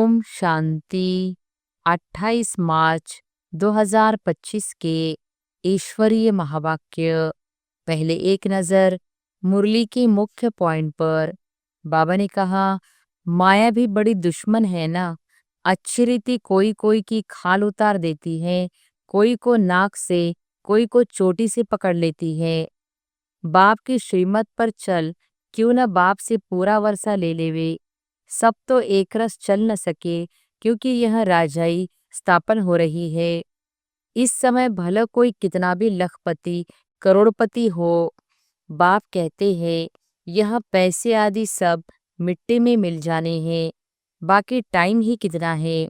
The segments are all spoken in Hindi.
ओम शांति। 28 मार्च 2025 के ईश्वरीय महावाक्य। पहले एक नज़र मुरली के मुख्य पॉइंट पर। बाबा ने कहा, माया भी बड़ी दुश्मन है ना। अच्छी रीति कोई कोई की खाल उतार देती है, कोई को नाक से, कोई को चोटी से पकड़ लेती है। बाप की श्रीमत पर चल, क्यों न बाप से पूरा वर्षा ले लेवे। सब तो एक रस चल न सके, क्योंकि यह राजाई स्थापन हो रही है। इस समय भला कोई कितना भी लखपति करोड़पति हो, बाप कहते हैं यह पैसे आदि सब मिट्टी में मिल जाने हैं। बाकी टाइम ही कितना है।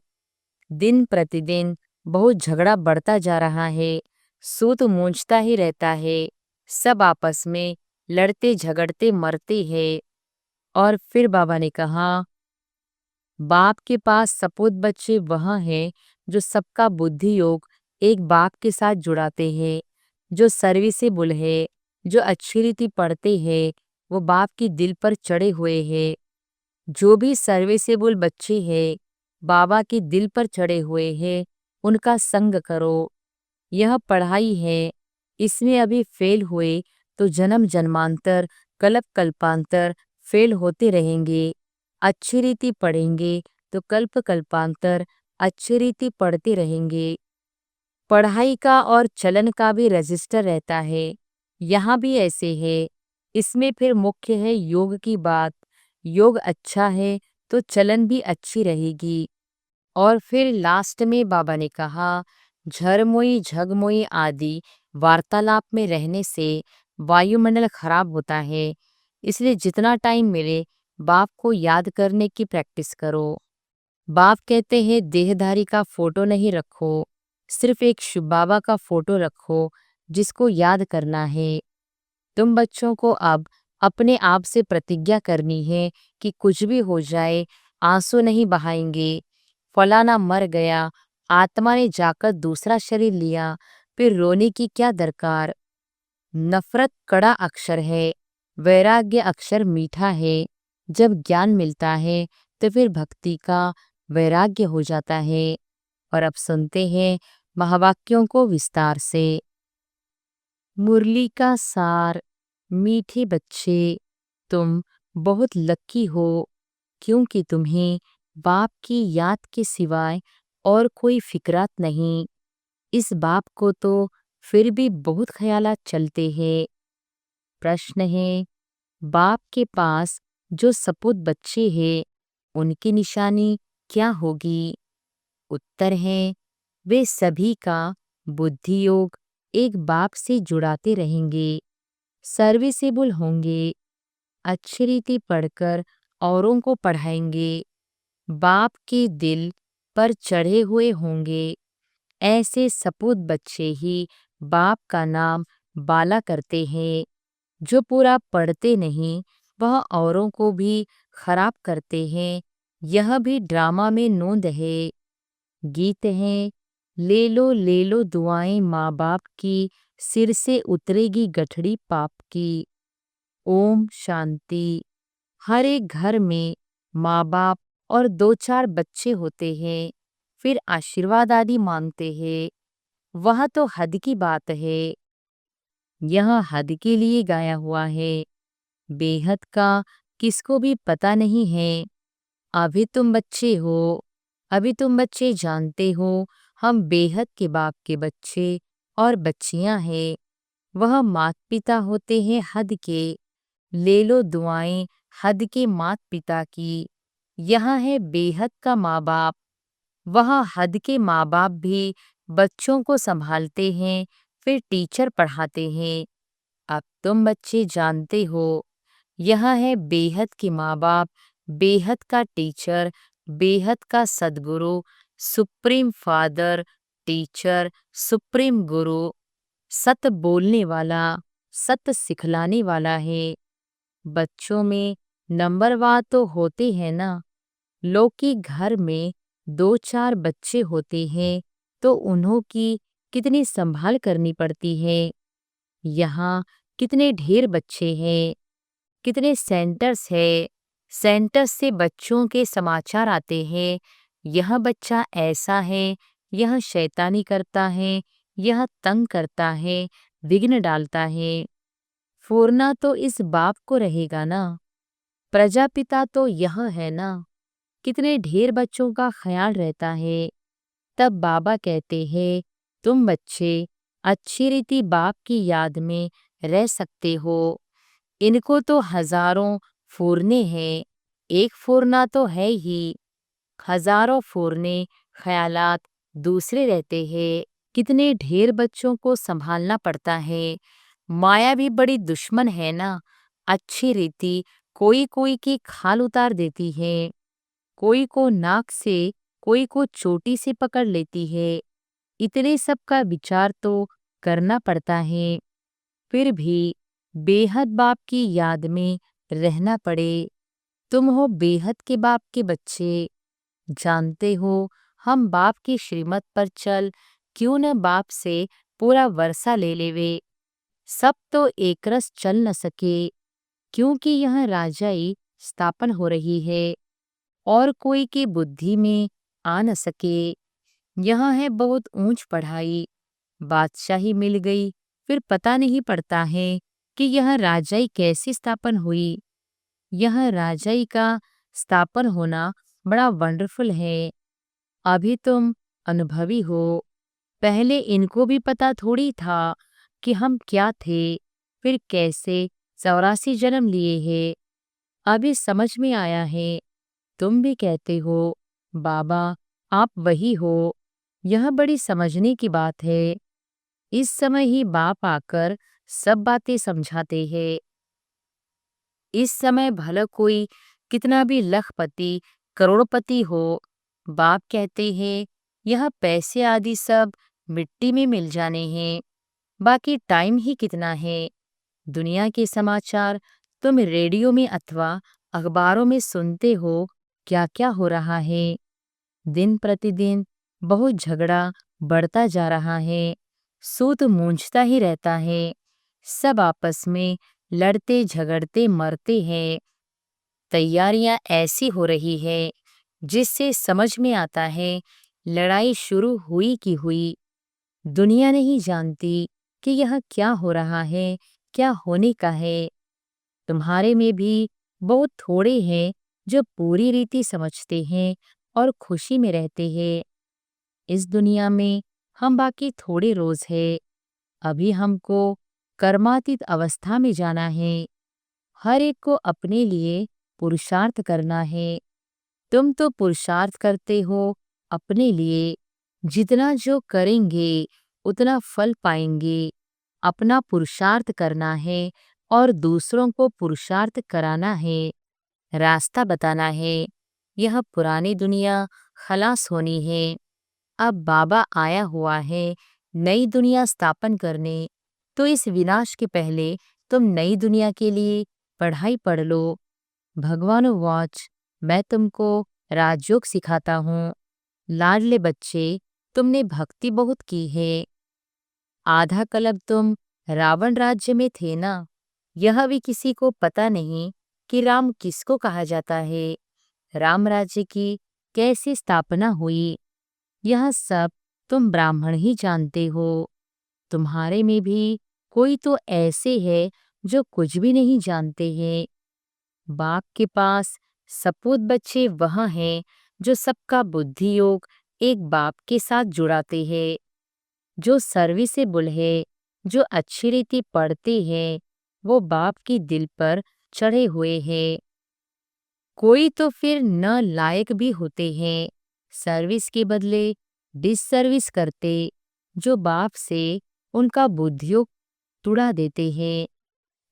दिन प्रतिदिन बहुत झगड़ा बढ़ता जा रहा है। सूत मूंझता ही रहता है। सब आपस में लड़ते झगड़ते मरते हैं। और फिर बाबा ने कहा, बाप के पास सपूत बच्चे वह हैं जो सबका बुद्धि योग एक बाप के साथ जुड़ाते हैं, जो सर्विसेबल है, जो अच्छी रीति पढ़ते हैं, वो बाप की दिल पर चढ़े हुए हैं। जो भी सर्विसेबल बच्चे हैं, बाबा की दिल पर चढ़े हुए हैं, उनका संग करो। यह पढ़ाई है, इसमें अभी फेल हुए तो जन्म जन्मांतर कल्प कल्पांतर फेल होते रहेंगे। अच्छी रीति पढ़ेंगे तो कल्प कल्पांतर अच्छी रीति पढ़ते रहेंगे। पढ़ाई का और चलन का भी रजिस्टर रहता है। यहाँ भी ऐसे है। इसमें फिर मुख्य है योग की बात। योग अच्छा है तो चलन भी अच्छी रहेगी। और फिर लास्ट में बाबा ने कहा, झरमोई झगमोई आदि वार्तालाप में रहने से वायुमंडल खराब होता है। इसलिए जितना टाइम मिले बाप को याद करने की प्रैक्टिस करो। बाप कहते हैं देहधारी का फोटो नहीं रखो, सिर्फ एक शिव बाबा का फोटो रखो जिसको याद करना है। तुम बच्चों को अब अपने आप से प्रतिज्ञा करनी है कि कुछ भी हो जाए आंसू नहीं बहाएंगे। फलाना मर गया, आत्मा ने जाकर दूसरा शरीर लिया, फिर रोने की क्या दरकार। नफरत कड़ा अक्षर है, वैराग्य अक्षर मीठा है। जब ज्ञान मिलता है तो फिर भक्ति का वैराग्य हो जाता है। और अब सुनते हैं महावाक्यों को विस्तार से। मुरली का सार। मीठे बच्चे, तुम बहुत लकी हो, क्योंकि तुम्हें बाप की याद के सिवाय और कोई फिक्रात नहीं। इस बाप को तो फिर भी बहुत ख्यालात चलते हैं। प्रश्न है, बाप के पास जो सपूत बच्चे हैं, उनकी निशानी क्या होगी? उत्तर है, वे सभी का बुद्धि योग एक बाप से जुड़ाते रहेंगे, सर्विसेबल होंगे, अच्छी रीति पढ़कर औरों को पढ़ाएंगे, बाप के दिल पर चढ़े हुए होंगे। ऐसे सपूत बच्चे ही बाप का नाम बाला करते हैं। जो पूरा पढ़ते नहीं वह औरों को भी खराब करते हैं। यह भी ड्रामा में नोंद है। गीत है, ले लो दुआएं माँ बाप की, सिर से उतरेगी गठड़ी पाप की। ओम शांति। हर एक घर में माँ बाप और दो चार बच्चे होते हैं, फिर आशीर्वाद आदि मांगते हैं। वह तो हद की बात है। यह हद के लिए गाया हुआ है। बेहद का किसको भी पता नहीं है। अभी तुम बच्चे हो, अभी तुम बच्चे जानते हो हम बेहद के बाप के बच्चे और बच्चियां हैं। वह मात पिता होते हैं हद के। ले लो दुआएं हद के मात पिता की। यहाँ है बेहद का माँ बाप। वह हद के माँ बाप भी बच्चों को संभालते हैं, फिर टीचर पढ़ाते हैं। अब तुम बच्चे जानते हो, यह है बेहद के माँ बाप, बेहद का टीचर, बेहद का सदगुरु, सुप्रीम फादर, टीचर, सुप्रीम गुरु, सत बोलने वाला, सत सिखलाने वाला है। बच्चों में नंबरवार तो होते हैं ना। लोग के घर में दो चार बच्चे होते हैं तो उन्हों की कितनी संभाल करनी पड़ती है। यहाँ कितने ढेर बच्चे हैं, कितने सेंटर्स है। सेंटर्स से बच्चों के समाचार आते हैं, यह बच्चा ऐसा है, यह शैतानी करता है, यह तंग करता है, विघ्न डालता है। फूरना तो इस बाप को रहेगा ना। प्रजापिता तो यह है ना। कितने ढेर बच्चों का ख्याल रहता है। तब बाबा कहते हैं, तुम बच्चे अच्छी रीति बाप की याद में रह सकते हो। इनको तो हजारों फूरने हैं, एक फूरना तो है ही। हजारों फूरने ख्यालात दूसरे रहते हैं। कितने ढेर बच्चों को संभालना पड़ता है। माया भी बड़ी दुश्मन है ना। अच्छी रीति कोई कोई की खाल उतार देती है, कोई को नाक से, कोई को चोटी से पकड़ लेती है। इतने सब का विचार तो करना पड़ता है। फिर भी बेहद बाप की याद में रहना पड़े। तुम हो बेहद के बाप के बच्चे। जानते हो, हम बाप की श्रीमत पर चल क्यों न बाप से पूरा वर्षा ले लेवे। सब तो एक रस चल न सके, क्योंकि यह राजाई स्थापन हो रही है और कोई की बुद्धि में आ न सके। यह है बहुत ऊंच पढ़ाई। बादशाही मिल गई, फिर पता नहीं पड़ता है कि यह राजाई कैसे स्थापन हुई। यह राजाई का स्थापन होना बड़ा वंडरफुल है। अभी तुम अनुभवी हो। पहले इनको भी पता थोड़ी था कि हम क्या थे, फिर कैसे 84 जन्म लिए हैं। अभी समझ में आया है। तुम भी कहते हो, बाबा आप वही हो। यह बड़ी समझने की बात है। इस समय ही बाप आकर सब बातें समझाते हैं। इस समय भला कोई कितना भी लखपति करोड़पति हो, बाप कहते हैं यह पैसे आदि सब मिट्टी में मिल जाने हैं। बाकी टाइम ही कितना है। दुनिया के समाचार तुम रेडियो में अथवा अखबारों में सुनते हो, क्या क्या हो रहा है। दिन प्रतिदिन बहुत झगड़ा बढ़ता जा रहा है। सूत मूंझता ही रहता है। सब आपस में लड़ते झगड़ते मरते हैं। तैयारियां ऐसी हो रही है जिससे समझ में आता है लड़ाई शुरू हुई की हुई। दुनिया नहीं जानती कि यह क्या हो रहा है, क्या होने का है। तुम्हारे में भी बहुत थोड़े हैं जो पूरी रीति समझते हैं और खुशी में रहते हैं। इस दुनिया में हम बाकी थोड़े रोज है। अभी हमको कर्मातीत अवस्था में जाना है। हर एक को अपने लिए पुरुषार्थ करना है। तुम तो पुरुषार्थ करते हो अपने लिए। जितना जो करेंगे उतना फल पाएंगे। अपना पुरुषार्थ करना है और दूसरों को पुरुषार्थ कराना है, रास्ता बताना है। यह पुरानी दुनिया खलास होनी है। अब बाबा आया हुआ है नई दुनिया स्थापन करने। तो इस विनाश के पहले तुम नई दुनिया के लिए पढ़ाई पढ़ लो। भगवान वॉच, मैं तुमको राजयोग सिखाता हूँ। लाडले बच्चे, तुमने भक्ति बहुत की है। आधा कल्प तुम रावण राज्य में थे ना। यह भी किसी को पता नहीं कि राम किसको कहा जाता है, राम राज्य की कैसे स्थापना हुई। यह सब तुम ब्राह्मण ही जानते हो। तुम्हारे में भी कोई तो ऐसे है जो कुछ भी नहीं जानते हैं। बाप के पास सपूत बच्चे वह हैं जो सबका बुद्धि योग एक बाप के साथ जुड़ाते हैं, जो सर्विसेबल है, जो अच्छी रीति पढ़ते हैं, वो बाप की दिल पर चढ़े हुए हैं। कोई तो फिर न लायक भी होते हैं, सर्विस के बदले डिससर्विस करते, जो बाप से उनका बुद्धियोग तुड़ा देते हैं।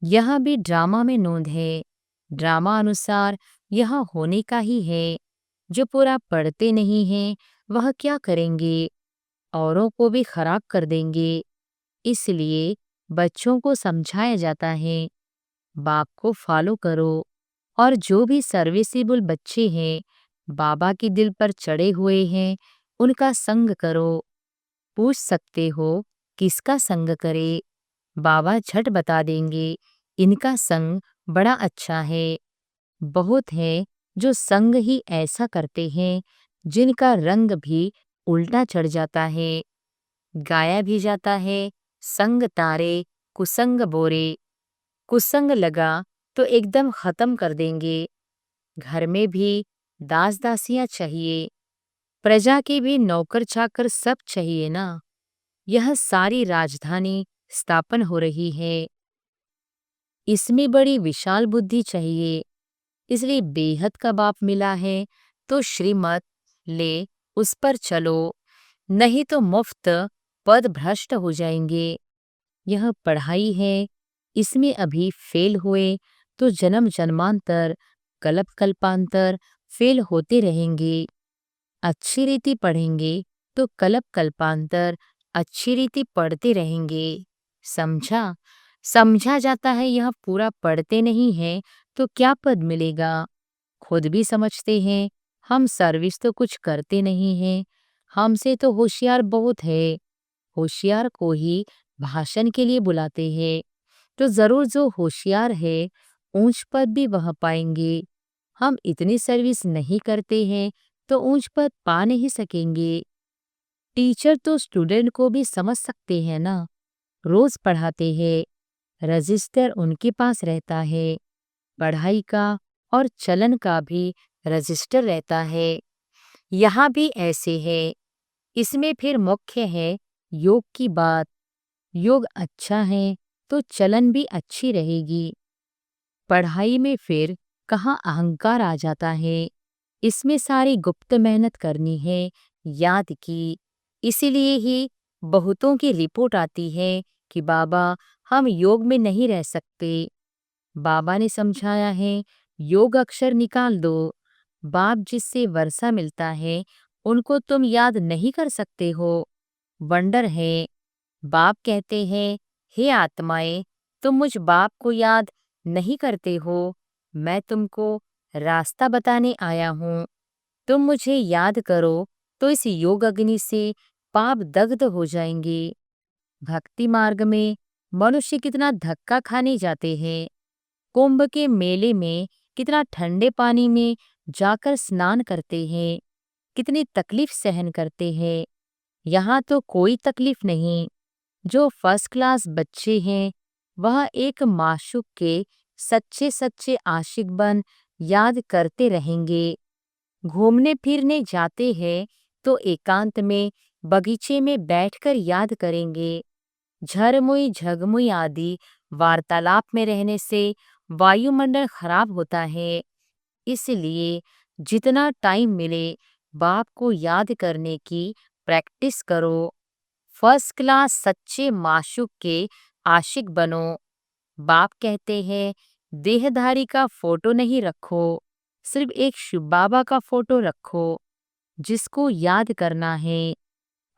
यह भी ड्रामा में नोंद है। ड्रामा अनुसार यह होने का ही है। जो पूरा पढ़ते नहीं हैं वह क्या करेंगे, औरों को भी खराब कर देंगे। इसलिए बच्चों को समझाया जाता है, बाप को फॉलो करो। और जो भी सर्विसेबल बच्चे हैं, बाबा की दिल पर चढ़े हुए हैं, उनका संग करो। पूछ सकते हो किसका संग करे, बाबा झट बता देंगे, इनका संग बड़ा अच्छा है। बहुत है जो संग ही ऐसा करते हैं जिनका रंग भी उल्टा चढ़ जाता है, गाया भी जाता है, संग तारे कुसंग बोरे। कुसंग लगा तो एकदम खत्म कर देंगे। घर में भी दास दासियां चाहिए, प्रजा के भी नौकर चाकर सब चाहिए ना। यह सारी राजधानी स्थापन हो रही है, इसमें बड़ी विशाल बुद्धि चाहिए। इसलिए बेहद का बाप मिला है तो श्रीमत ले, उस पर चलो, नहीं तो मुफ्त पद भ्रष्ट हो जाएंगे। यह पढ़ाई है, इसमें अभी फेल हुए तो जन्म जन्मांतर कल्प कल्पांतर फेल होते रहेंगे। अच्छी रीति पढ़ेंगे तो कल्प कल्पांतर अच्छी रीति पढ़ते रहेंगे। समझा? समझा जाता है यह पूरा पढ़ते नहीं हैं तो क्या पद मिलेगा। खुद भी समझते हैं हम सर्विस तो कुछ करते नहीं हैं, हमसे तो होशियार बहुत है। होशियार को ही भाषण के लिए बुलाते हैं, तो जरूर जो होशियार है ऊंच पद भी वह पाएंगे। हम इतनी सर्विस नहीं करते हैं तो ऊंच पद पा नहीं सकेंगे। टीचर तो स्टूडेंट को भी समझ सकते हैं ना, रोज पढ़ाते हैं, रजिस्टर उनके पास रहता है, पढ़ाई का और चलन का भी रजिस्टर रहता है। यहाँ भी ऐसे है। इसमें फिर मुख्य है योग की बात। योग अच्छा है तो चलन भी अच्छी रहेगी। पढ़ाई में फिर कहाँ अहंकार आ जाता है। इसमें सारी गुप्त मेहनत करनी है, याद की। इसीलिए ही बहुतों की रिपोर्ट आती है कि बाबा हम योग में नहीं रह सकते। बाबा ने समझाया है योग अक्षर निकाल दो। बाप जिससे वर्षा मिलता है उनको तुम याद नहीं कर सकते हो। वंडर है। बाप कहते हैं हे आत्माएं, तुम मुझ बाप को याद नहीं करते हो। मैं तुमको रास्ता बताने आया हूँ। तुम मुझे याद करो तो इस योग अग्नि से पाप दग्ध हो जाएंगे। भक्ति मार्ग में मनुष्य कितना धक्का खाने जाते हैं। कुंभ के मेले में कितना ठंडे पानी में जाकर स्नान करते हैं, कितनी तकलीफ सहन करते हैं। यहाँ तो कोई तकलीफ नहीं। जो फर्स्ट क्लास बच्चे हैं वह एक माशूक के सच्चे सच्चे आशिक बन याद करते रहेंगे। घूमने फिरने जाते हैं तो एकांत में बगीचे में बैठकर याद करेंगे। झरमुई झगमुई आदि वार्तालाप में रहने से वायुमंडल खराब होता है। इसलिए जितना टाइम मिले बाप को याद करने की प्रैक्टिस करो। फर्स्ट क्लास सच्चे माशूक के आशिक बनो। बाप कहते हैं देहधारी का फोटो नहीं रखो, सिर्फ एक शिव बाबा का फोटो रखो जिसको याद करना है।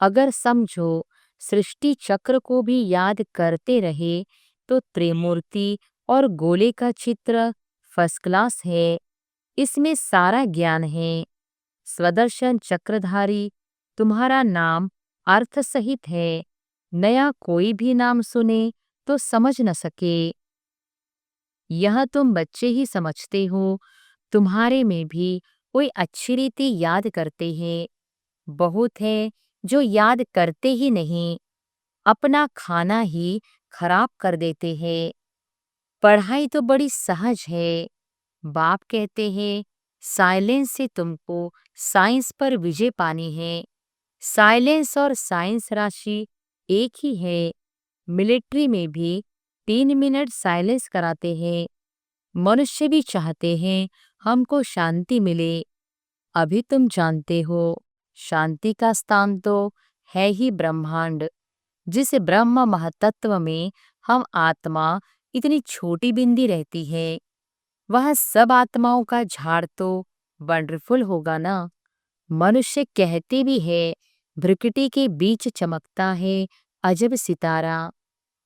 अगर समझो सृष्टि चक्र को भी याद करते रहे तो त्रिमूर्ति और गोले का चित्र फर्स्ट क्लास है। इसमें सारा ज्ञान है। स्वदर्शन चक्रधारी तुम्हारा नाम अर्थ सहित है। नया कोई भी नाम सुने तो समझ न सके। यह तुम बच्चे ही समझते हो। तुम्हारे में भी कोई अच्छी रीति याद करते हैं। बहुत है जो याद करते ही नहीं, अपना खाना ही खराब कर देते हैं। पढ़ाई तो बड़ी सहज है। बाप कहते हैं साइलेंस से तुमको साइंस पर विजय पानी है। साइलेंस और साइंस राशि एक ही है। मिलिट्री में भी 3 मिनट साइलेंस कराते हैं। मनुष्य भी चाहते हैं हमको शांति मिले। अभी तुम जानते हो शांति का स्थान तो है ही ब्रह्मांड। जिस ब्रह्म महतत्व में हम आत्मा इतनी छोटी बिंदी रहती है, वह सब आत्माओं का झाड़ तो वंडरफुल होगा ना। मनुष्य कहते भी है भ्रिकुटी के बीच चमकता है अजब सितारा।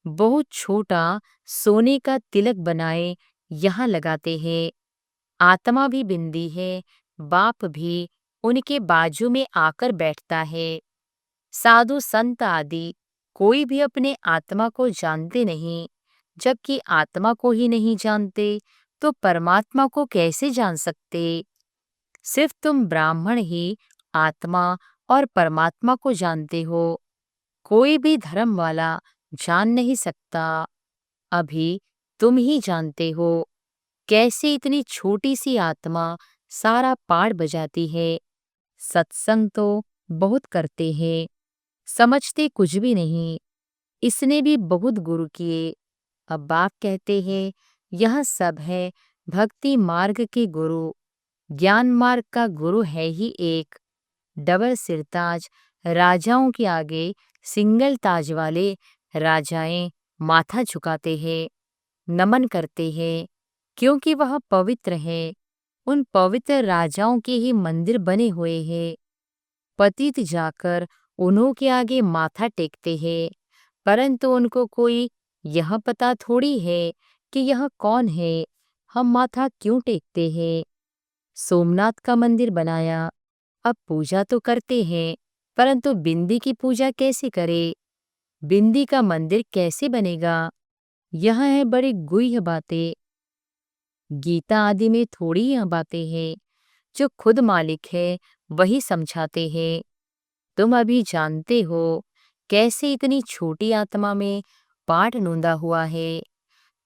बहुत छोटा सोने का तिलक बनाए यहाँ लगाते हैं। आत्मा भी बिंदी है, बाप भी उनके बाजू में आकर बैठता है। साधु संत आदि कोई भी अपने आत्मा को जानते नहीं। जबकि आत्मा को ही नहीं जानते तो परमात्मा को कैसे जान सकते। सिर्फ तुम ब्राह्मण ही आत्मा और परमात्मा को जानते हो। कोई भी धर्म वाला जान नहीं सकता। अभी तुम ही जानते हो कैसे इतनी छोटी सी आत्मा सारा पाठ बजाती है। सत्संग तो बहुत करते हैं, समझते कुछ भी नहीं। इसने भी बहुत गुरु किए। अब बाप कहते हैं यह सब है भक्ति मार्ग के गुरु। ज्ञान मार्ग का गुरु है ही एक। डबल सिरताज राजाओं के आगे सिंगल ताज वाले राजाएं माथा झुकाते हैं, नमन करते हैं, क्योंकि वह पवित्र है। उन पवित्र राजाओं के ही मंदिर बने हुए हैं। पतित जाकर उन्हों के आगे माथा टेकते हैं, परंतु उनको कोई यह पता थोड़ी है कि यह कौन है, हम माथा क्यों टेकते हैं। सोमनाथ का मंदिर बनाया, अब पूजा तो करते हैं, परंतु बिंदी की पूजा कैसे करे, बिंदी का मंदिर कैसे बनेगा। यह है बड़ी गुह्य बातें। गीता आदि में थोड़ी यह बातें हैं। जो खुद मालिक है वही समझाते हैं। तुम अभी जानते हो कैसे इतनी छोटी आत्मा में पाठ नूंदा हुआ है।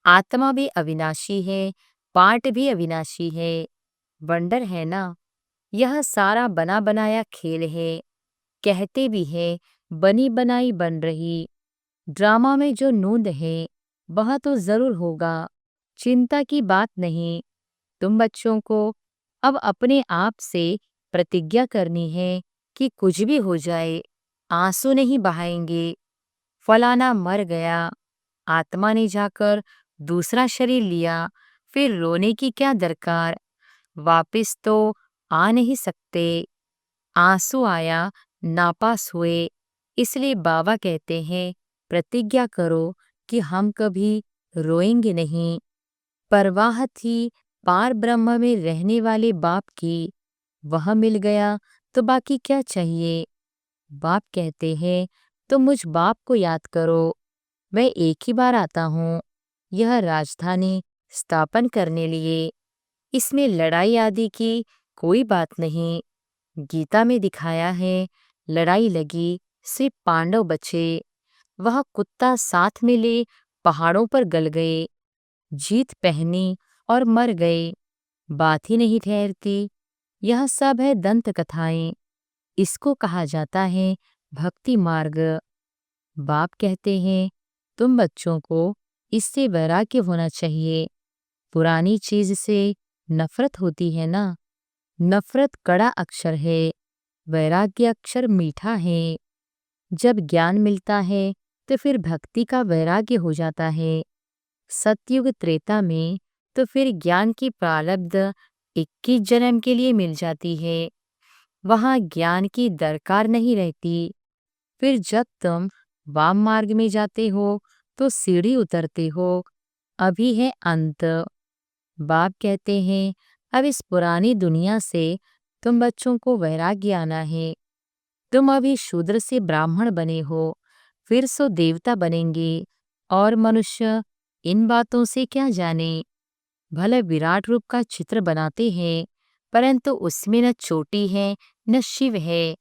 आत्मा भी अविनाशी है, पाठ भी अविनाशी है। वंडर है ना। यह सारा बना बनाया खेल है। कहते भी है बनी बनाई बन रही। ड्रामा में जो नूंद है वह तो जरूर होगा, चिंता की बात नहीं। तुम बच्चों को अब अपने आप से प्रतिज्ञा करनी है कि कुछ भी हो जाए आंसू नहीं बहाएंगे। फलाना मर गया, आत्मा ने जाकर दूसरा शरीर लिया, फिर रोने की क्या दरकार। वापिस तो आ नहीं सकते। आंसू आया, नापास हुए। इसलिए बाबा कहते हैं प्रतिज्ञा करो कि हम कभी रोएंगे नहीं। परवाह थी पार ब्रह्म में रहने वाले बाप की, वह मिल गया तो बाकी क्या चाहिए। बाप कहते हैं तुम मुझ बाप को याद करो। मैं एक ही बार आता हूँ यह राजधानी स्थापन करने लिए। इसमें लड़ाई आदि की कोई बात नहीं। गीता में दिखाया है लड़ाई लगी, सिर्फ पांडव बचे। वह कुत्ता साथ में ले पहाड़ों पर गल गए, जीत पहनी और मर गए। बात ही नहीं ठहरती। यह सब है दंत कथाएं। इसको कहा जाता है भक्ति मार्ग। बाप कहते हैं तुम बच्चों को इससे वैराग्य होना चाहिए। पुरानी चीज से नफरत होती है ना। नफरत कड़ा अक्षर है, वैराग्य अक्षर मीठा है। जब ज्ञान मिलता है तो फिर भक्ति का वैराग्य हो जाता है। सतयुग त्रेता में तो फिर ज्ञान की प्रारब्ध 21 जन्म के लिए मिल जाती है। वहां ज्ञान की दरकार नहीं रहती। फिर जब तुम वाम मार्ग में जाते हो तो सीढ़ी उतरते हो। अभी है अंत। बाप कहते हैं अब इस पुरानी दुनिया से तुम बच्चों को वैराग्य आना है। तुम अभी शूद्र से ब्राह्मण बने हो, फिर सो देवता बनेंगे। और मनुष्य इन बातों से क्या जाने। भले विराट रूप का चित्र बनाते हैं, परंतु उसमें न चोटी है न शिव है।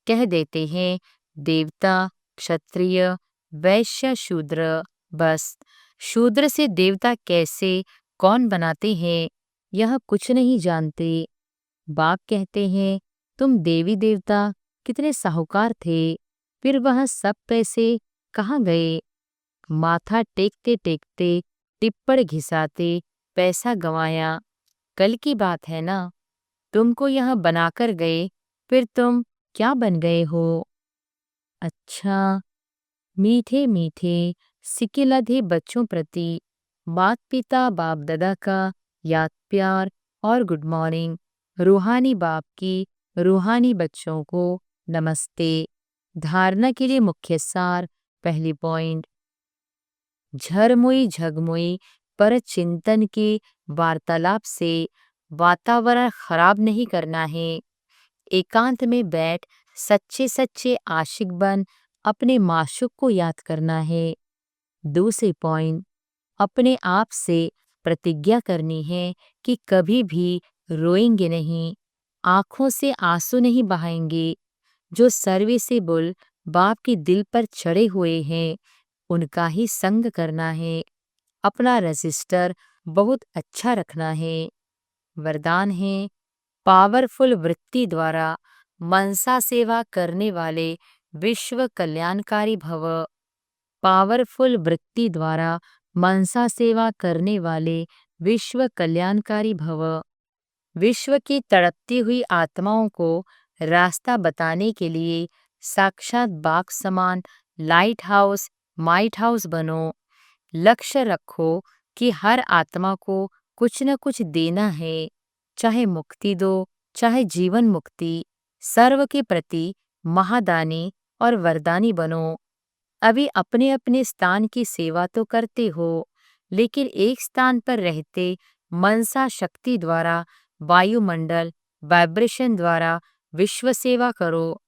कह देते हैं देवता, क्षत्रिय, वैश्य, शूद्र। बस शूद्र से देवता कैसे कौन बनाते हैं यह कुछ नहीं जानते। बाप कहते हैं तुम देवी देवता कितने साहूकार थे, फिर वह सब पैसे कहाँ गए। माथा टेकते टेकते टिप्पण घिसाते पैसा गंवाया। कल की बात है ना। तुमको यह बनाकर गए, फिर तुम क्या बन गए हो। अच्छा, मीठे मीठे सिके लधे बच्चों प्रति माता पिता बाप दादा का याद प्यार और गुड मॉर्निंग। रूहानी बाप की रूहानी बच्चों को नमस्ते। धारणा के लिए मुख्य सार। पहली पॉइंट, झरमुई झगमुई पर चिंतन के वार्तालाप से वातावरण खराब नहीं करना है। एकांत में बैठ सच्चे सच्चे आशिक बन अपने माशूक को याद करना है। दूसरी पॉइंट, अपने आप से प्रतिज्ञा करनी है कि कभी भी रोएंगे नहीं। आंखों से आंसू नहीं बहाएंगे। जो सर्विसेबल बाप के दिल पर चढ़े हुए हैं, उनका ही संग करना है। अपना रजिस्टर बहुत अच्छा रखना है। वरदान है, पावरफुल वृत्ति द्वारा मनसा सेवा करने वाले विश्व कल्याणकारी भव। पावरफुल वृत्ति द्वारा मनसा सेवा करने वाले विश्व कल्याणकारी भव। विश्व की तड़पती हुई आत्माओं को रास्ता बताने के लिए साक्षात बाप समान लाइट हाउस, माइट हाउस बनो। लक्ष्य रखो कि हर आत्मा को कुछ न कुछ देना है, चाहे मुक्ति दो, चाहे जीवन मुक्ति। सर्व के प्रति महादानी और वरदानी बनो। अभी अपने अपने स्थान की सेवा तो करते हो, लेकिन एक स्थान पर रहते मनसा शक्ति द्वारा वायुमंडल वाइब्रेशन द्वारा विश्व सेवा करो।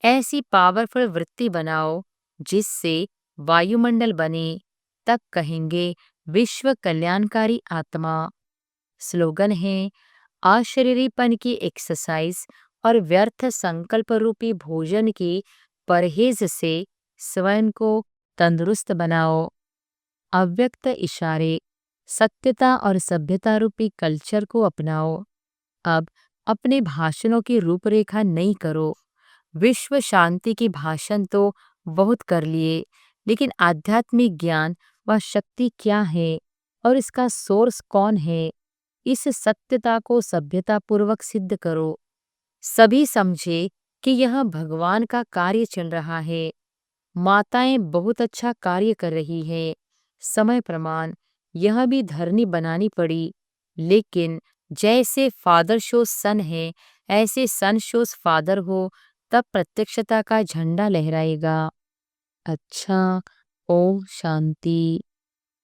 ऐसी पावरफुल वृत्ति बनाओ जिससे वायुमंडल बने, तब कहेंगे विश्व कल्याणकारी आत्मा। स्लोगन है, अशरीरीपन की एक्सरसाइज और व्यर्थ संकल्प रूपी भोजन की परहेज से स्वयं को तंदुरुस्त बनाओ। अव्यक्त इशारे, सत्यता और सभ्यता रूपी कल्चर को अपनाओ। अब अपने भाषणों की रूपरेखा नहीं करो। विश्व शांति की भाषण तो बहुत कर लिए, लेकिन आध्यात्मिक ज्ञान व शक्ति क्या है और इसका सोर्स कौन है, इस सत्यता को सभ्यता पूर्वक सिद्ध करो। सभी समझे कि यह भगवान का कार्य चल रहा है। माताएं बहुत अच्छा कार्य कर रही है। समय प्रमाण यह भी धरनी बनानी पड़ी, लेकिन जैसे फादर शोज सन है, ऐसे सन शोज फादर हो, तब प्रत्यक्षता का झंडा लहराएगा। अच्छा, ओम शांति।